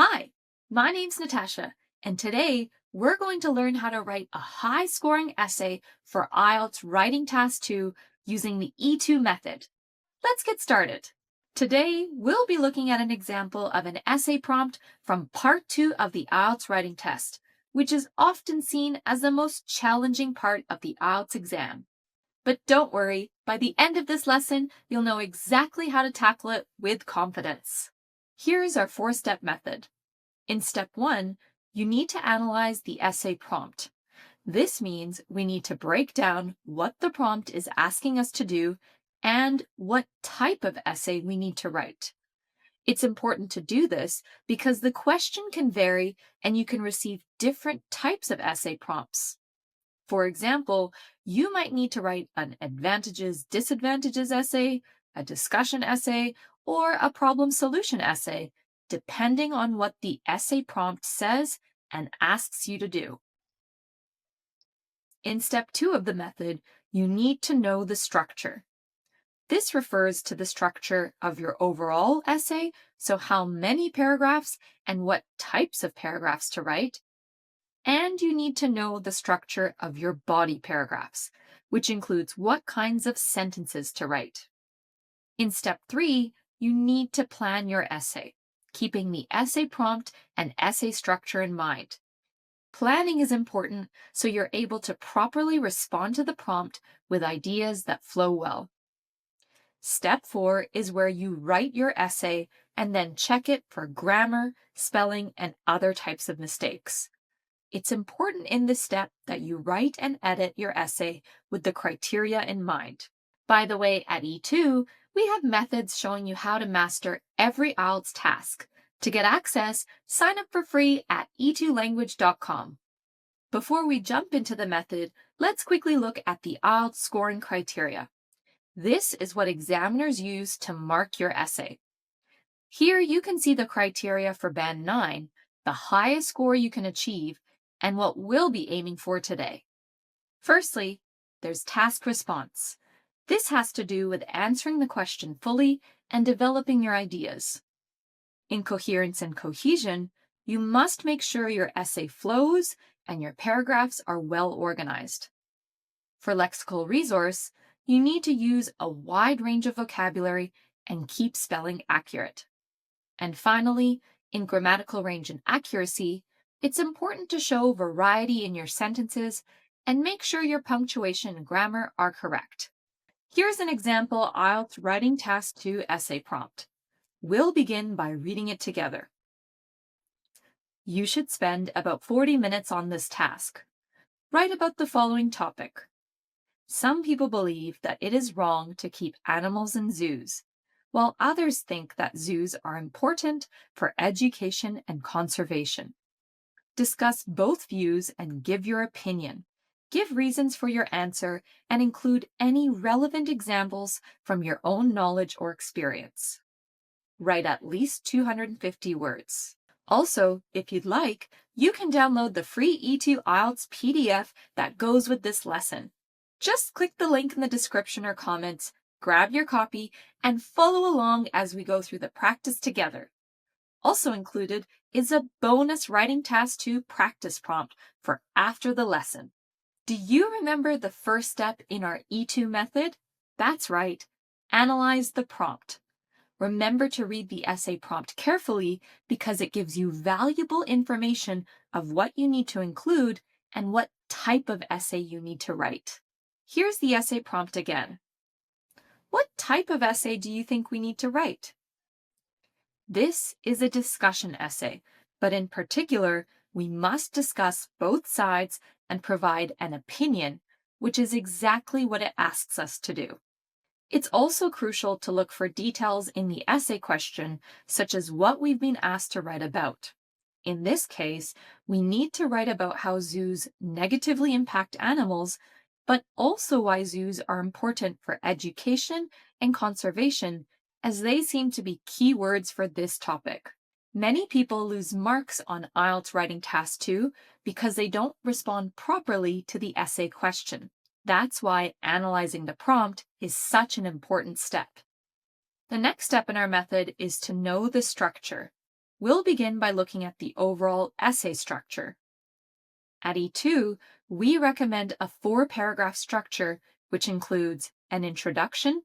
Hi, my name's Natasha, and today we're going to learn how to write a high-scoring essay for IELTS Writing Task 2 using the E2 method. Let's get started. Today, we'll be looking at an example of an essay prompt from Part 2 of the IELTS Writing Test, which is often seen as the most challenging part of the IELTS exam. But don't worry, by the end of this lesson, you'll know exactly how to tackle it with confidence. Here's our 4-step method. In step 1, you need to analyze the essay prompt. This means we need to break down what the prompt is asking us to do and what type of essay we need to write. It's important to do this because the question can vary and you can receive different types of essay prompts. For example, you might need to write an advantages-disadvantages essay, a discussion essay, or a problem-solution essay, depending on what the essay prompt says and asks you to do. In step 2 of the method, you need to know the structure. This refers to the structure of your overall essay, so how many paragraphs and what types of paragraphs to write. And you need to know the structure of your body paragraphs, which includes what kinds of sentences to write. In step 3, you need to plan your essay, keeping the essay prompt and essay structure in mind. Planning is important so you're able to properly respond to the prompt with ideas that flow well. Step 4 is where you write your essay and then check it for grammar, spelling, and other types of mistakes. It's important in this step that you write and edit your essay with the criteria in mind. By the way, at E2, we have methods showing you how to master every IELTS task. To get access, sign up for free at e2language.com. Before we jump into the method, let's quickly look at the IELTS scoring criteria. This is what examiners use to mark your essay. Here you can see the criteria for Band 9, the highest score you can achieve, and what we'll be aiming for today. Firstly, there's task response. This has to do with answering the question fully and developing your ideas. In coherence and cohesion, you must make sure your essay flows and your paragraphs are well organized. For lexical resource, you need to use a wide range of vocabulary and keep spelling accurate. And finally, in grammatical range and accuracy, it's important to show variety in your sentences and make sure your punctuation and grammar are correct. Here's an example IELTS Writing Task 2 essay prompt. We'll begin by reading it together. You should spend about 40 minutes on this task. Write about the following topic. Some people believe that it is wrong to keep animals in zoos, while others think that zoos are important for education and conservation. Discuss both views and give your opinion. Give reasons for your answer and include any relevant examples from your own knowledge or experience. Write at least 250 words. Also, if you'd like, you can download the free E2 IELTS PDF that goes with this lesson. Just click the link in the description or comments, grab your copy, and follow along as we go through the practice together. Also included is a bonus Writing Task 2 practice prompt for after the lesson. Do you remember the first step in our E2 method? That's right, analyze the prompt. Remember to read the essay prompt carefully because it gives you valuable information of what you need to include and what type of essay you need to write. Here's the essay prompt again. What type of essay do you think we need to write? This is a discussion essay, but in particular, we must discuss both sides and provide an opinion, which is exactly what it asks us to do. It's also crucial to look for details in the essay question, such as what we've been asked to write about. In this case, we need to write about how zoos negatively impact animals, but also why zoos are important for education and conservation, as they seem to be key words for this topic. Many people lose marks on IELTS Writing Task 2 because they don't respond properly to the essay question. That's why analyzing the prompt is such an important step. The next step in our method is to know the structure. we'll begin by looking at the overall essay structure. At E2, we recommend a 4-paragraph structure, which includes an introduction,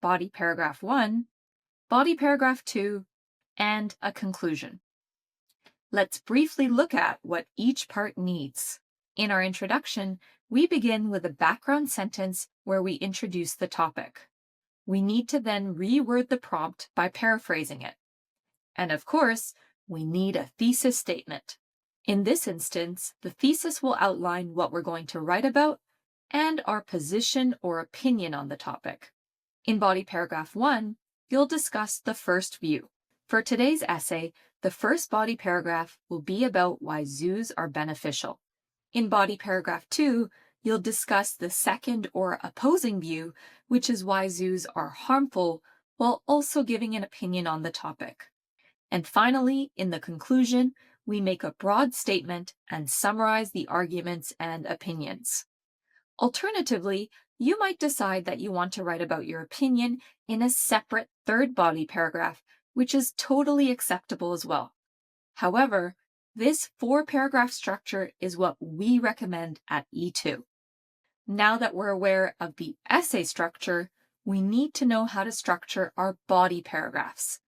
body paragraph 1, body paragraph 2, and a conclusion. Let's briefly look at what each part needs. In our introduction, we begin with a background sentence where we introduce the topic. We need to then reword the prompt by paraphrasing it. And of course, we need a thesis statement. In this instance, the thesis will outline what we're going to write about and our position or opinion on the topic. In body paragraph 1, you'll discuss the first view. For today's essay, the first body paragraph will be about why zoos are beneficial. In body paragraph 2, you'll discuss the second or opposing view, which is why zoos are harmful, while also giving an opinion on the topic. And finally, in the conclusion, we make a broad statement and summarize the arguments and opinions. Alternatively, you might decide that you want to write about your opinion in a separate third body paragraph, which is totally acceptable as well. However, this 4-paragraph structure is what we recommend at E2. Now that we're aware of the essay structure, we need to know how to structure our body paragraphs.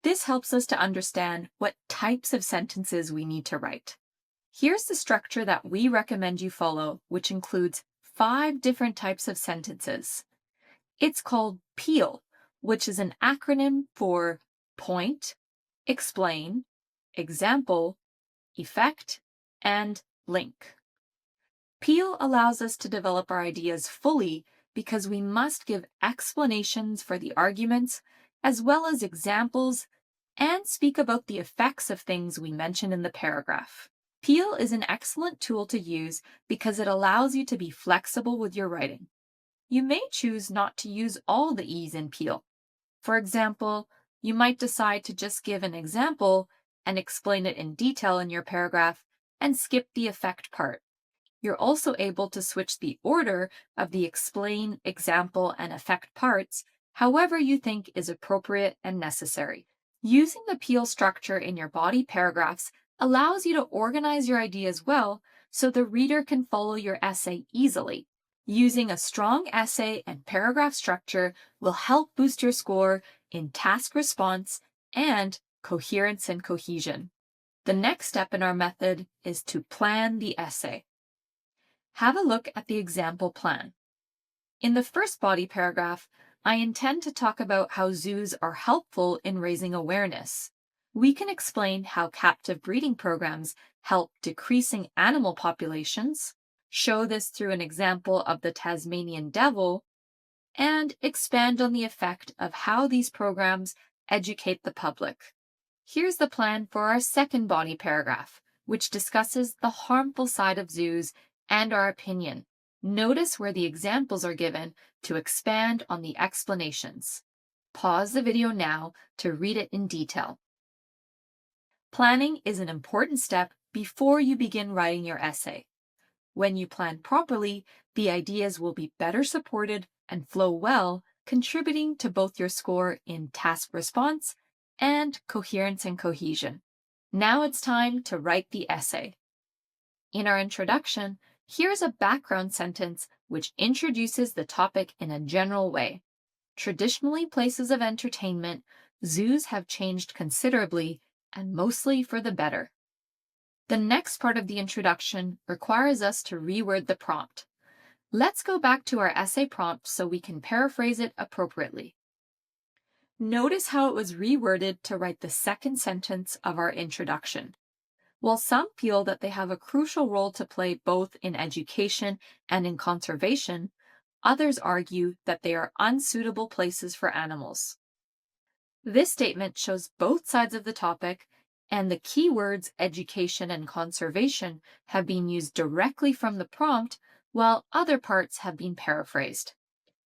This helps us to understand what types of sentences we need to write. Here's the structure that we recommend you follow, which includes 5 different types of sentences. It's called PEAL, which is an acronym for point, explain, example, effect, and link. PEAL allows us to develop our ideas fully because we must give explanations for the arguments as well as examples and speak about the effects of things we mention in the paragraph. PEAL is an excellent tool to use because it allows you to be flexible with your writing. You may choose not to use all the E's in PEAL. For example, you might decide to just give an example and explain it in detail in your paragraph and skip the effect part. You're also able to switch the order of the explain, example, and effect parts however you think is appropriate and necessary. Using the PEAL structure in your body paragraphs allows you to organize your ideas well so the reader can follow your essay easily. Using a strong essay and paragraph structure will help boost your score in task response and coherence and cohesion. The next step in our method is to plan the essay. Have a look at the example plan. In the first body paragraph, I intend to talk about how zoos are helpful in raising awareness. We can explain how captive breeding programs help decreasing animal populations, show this through an example of the Tasmanian devil, and expand on the effect of how these programs educate the public. Here's the plan for our second body paragraph, which discusses the harmful side of zoos and our opinion. Notice where the examples are given to expand on the explanations. Pause the video now to read it in detail. Planning is an important step before you begin writing your essay. When you plan properly, the ideas will be better supported and flow well, contributing to both your score in task response and coherence and cohesion. Now it's time to write the essay. In our introduction, here's a background sentence which introduces the topic in a general way. Traditionally places of entertainment, zoos have changed considerably and mostly for the better. The next part of the introduction requires us to reword the prompt. Let's go back to our essay prompt so we can paraphrase it appropriately. Notice how it was reworded to write the second sentence of our introduction. While some feel that they have a crucial role to play both in education and in conservation, others argue that they are unsuitable places for animals. This statement shows both sides of the topic, and the keywords education and conservation have been used directly from the prompt, while other parts have been paraphrased.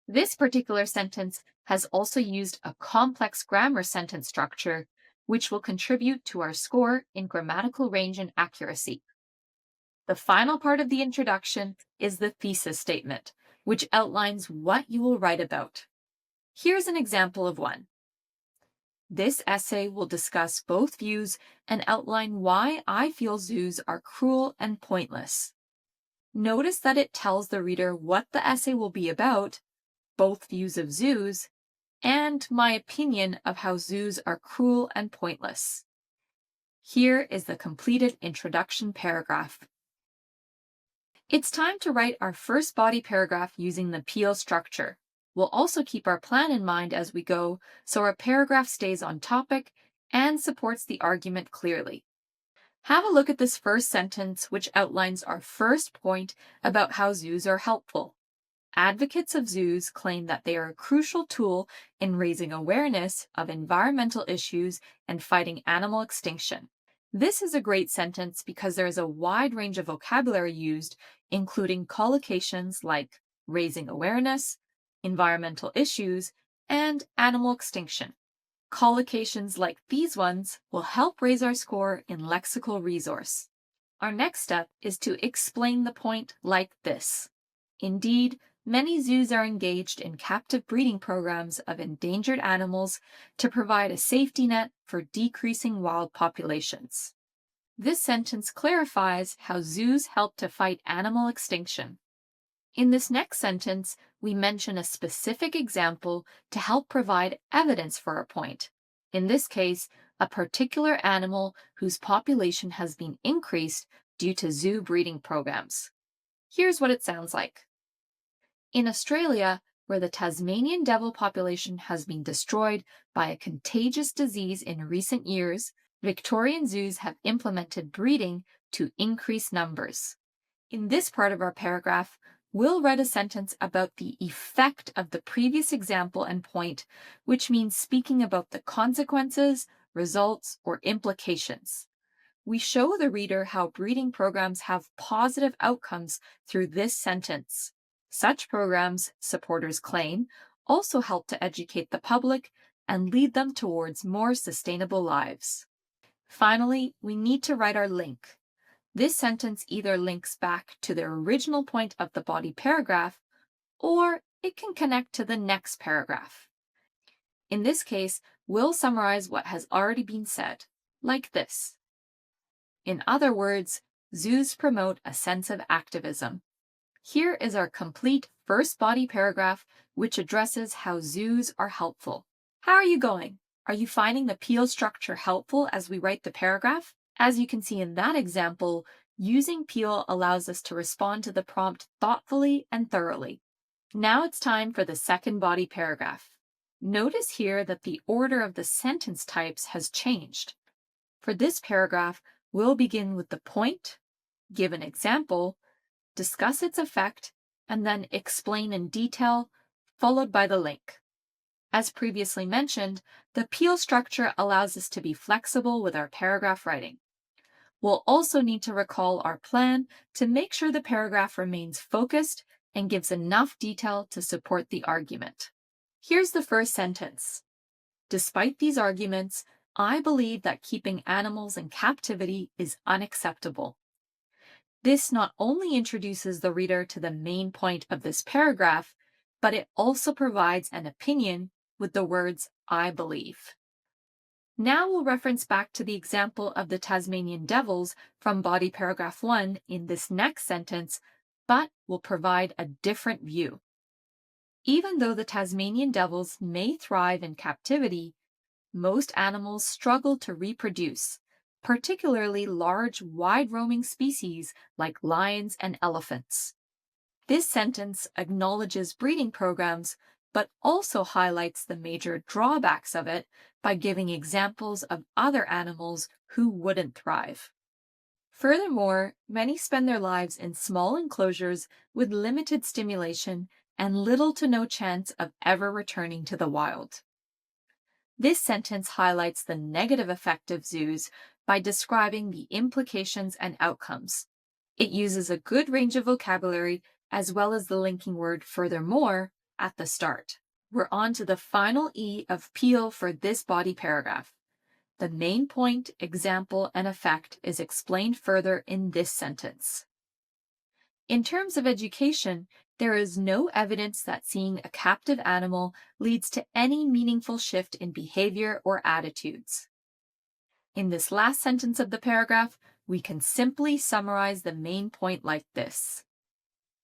This particular sentence has also used a complex grammar sentence structure, which will contribute to our score in grammatical range and accuracy. The final part of the introduction is the thesis statement, which outlines what you will write about. Here's an example of one. This essay will discuss both views and outline why I feel zoos are cruel and pointless. Notice that it tells the reader what the essay will be about, both views of zoos, and my opinion of how zoos are cruel and pointless. Here is the completed introduction paragraph. It's time to write our first body paragraph using the Peel structure. We'll also keep our plan in mind as we go, so our paragraph stays on topic and supports the argument clearly. Have a look at this first sentence, which outlines our first point about how zoos are helpful. Advocates of zoos claim that they are a crucial tool in raising awareness of environmental issues and fighting animal extinction. This is a great sentence because there is a wide range of vocabulary used, including collocations like raising awareness, environmental issues, and animal extinction. Collocations like these ones will help raise our score in lexical resource. Our next step is to explain the point like this. Indeed, many zoos are engaged in captive breeding programs of endangered animals to provide a safety net for decreasing wild populations. This sentence clarifies how zoos help to fight animal extinction. In this next sentence, we mention a specific example to help provide evidence for our point. In this case, a particular animal whose population has been increased due to zoo breeding programs. Here's what it sounds like. In Australia, where the Tasmanian devil population has been destroyed by a contagious disease in recent years, Victorian zoos have implemented breeding to increase numbers. In this part of our paragraph, we'll write a sentence about the effect of the previous example and point, which means speaking about the consequences, results, or implications. We show the reader how breeding programs have positive outcomes through this sentence. Such programs, supporters claim, also help to educate the public and lead them towards more sustainable lives. Finally, we need to write our link. This sentence either links back to the original point of the body paragraph, or it can connect to the next paragraph. In this case, we'll summarize what has already been said, like this. In other words, zoos promote a sense of activism. Here is our complete first body paragraph, which addresses how zoos are helpful. How are you going? Are you finding the Peel structure helpful as we write the paragraph? As you can see in that example, using Peel allows us to respond to the prompt thoughtfully and thoroughly. Now it's time for the second body paragraph. Notice here that the order of the sentence types has changed. For this paragraph, we'll begin with the point, give an example, discuss its effect, and then explain in detail, followed by the link. As previously mentioned, the Peel structure allows us to be flexible with our paragraph writing. We'll also need to recall our plan to make sure the paragraph remains focused and gives enough detail to support the argument. Here's the first sentence. Despite these arguments, I believe that keeping animals in captivity is unacceptable. This not only introduces the reader to the main point of this paragraph, but it also provides an opinion with the words, I believe. Now we'll reference back to the example of the Tasmanian devils from body paragraph 1 in this next sentence, but we'll provide a different view. Even though the Tasmanian devils may thrive in captivity, most animals struggle to reproduce, particularly large, wide-roaming species like lions and elephants. This sentence acknowledges breeding programs, but also highlights the major drawbacks of it by giving examples of other animals who wouldn't thrive. Furthermore, many spend their lives in small enclosures with limited stimulation and little to no chance of ever returning to the wild. This sentence highlights the negative effect of zoos by describing the implications and outcomes. It uses a good range of vocabulary as well as the linking word furthermore at the start. We're on to the final E of Peel for this body paragraph. The main point, example, and effect is explained further in this sentence. In terms of education, there is no evidence that seeing a captive animal leads to any meaningful shift in behavior or attitudes. In this last sentence of the paragraph, we can simply summarize the main point like this.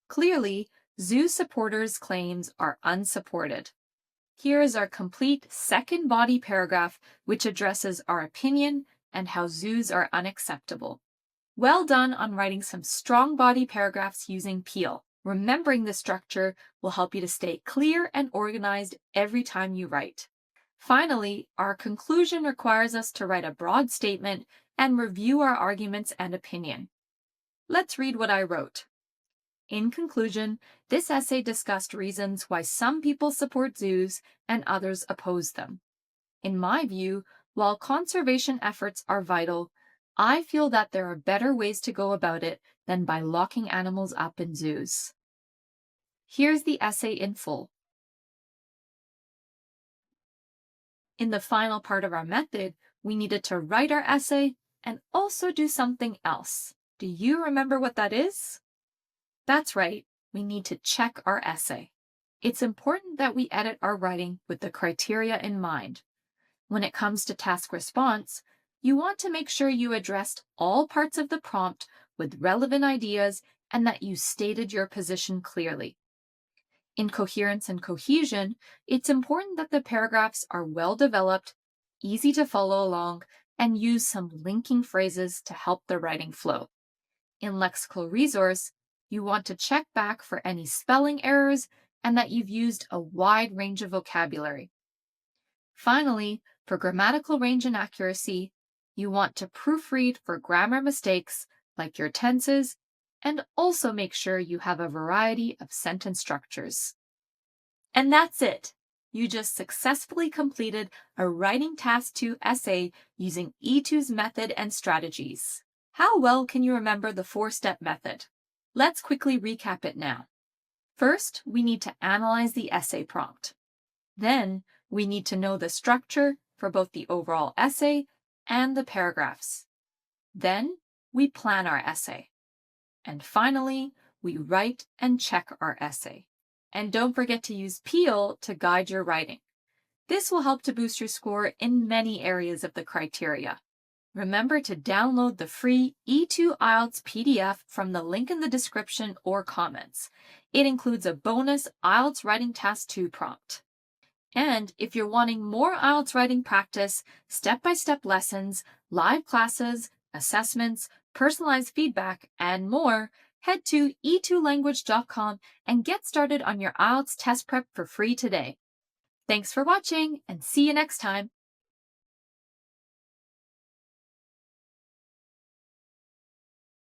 Clearly, zoo supporters' claims are unsupported. Here is our complete second body paragraph, which addresses our opinion and how zoos are unacceptable. Well done on writing some strong body paragraphs using Peel. Remembering the structure will help you to stay clear and organized every time you write. Finally, our conclusion requires us to write a broad statement and review our arguments and opinion. Let's read what I wrote. In conclusion, this essay discussed reasons why some people support zoos and others oppose them. In my view, while conservation efforts are vital, I feel that there are better ways to go about it than by locking animals up in zoos. Here's the essay in full. In the final part of our method, we needed to write our essay and also do something else. Do you remember what that is? That's right, we need to check our essay. It's important that we edit our writing with the criteria in mind. When it comes to task response, you want to make sure you addressed all parts of the prompt with relevant ideas and that you stated your position clearly. In coherence and cohesion, it's important that the paragraphs are well developed, easy to follow along, and use some linking phrases to help the writing flow. In lexical resource, you want to check back for any spelling errors and that you've used a wide range of vocabulary. Finally, for grammatical range and accuracy, you want to proofread for grammar mistakes like your tenses, and also make sure you have a variety of sentence structures. And that's it! You just successfully completed a Writing Task 2 essay using E2's method and strategies. How well can you remember the 4-step method? Let's quickly recap it now. First, we need to analyze the essay prompt. Then, we need to know the structure for both the overall essay and the paragraphs. Then, we plan our essay. And finally, we write and check our essay. And don't forget to use Peel to guide your writing. This will help to boost your score in many areas of the criteria. Remember to download the free E2 IELTS PDF from the link in the description or comments. It includes a bonus IELTS Writing Task 2 prompt. And if you're wanting more IELTS writing practice, step-by-step lessons, live classes, assessments, personalized feedback, and more, head to e2language.com and get started on your IELTS test prep for free today. Thanks for watching, and see you next time.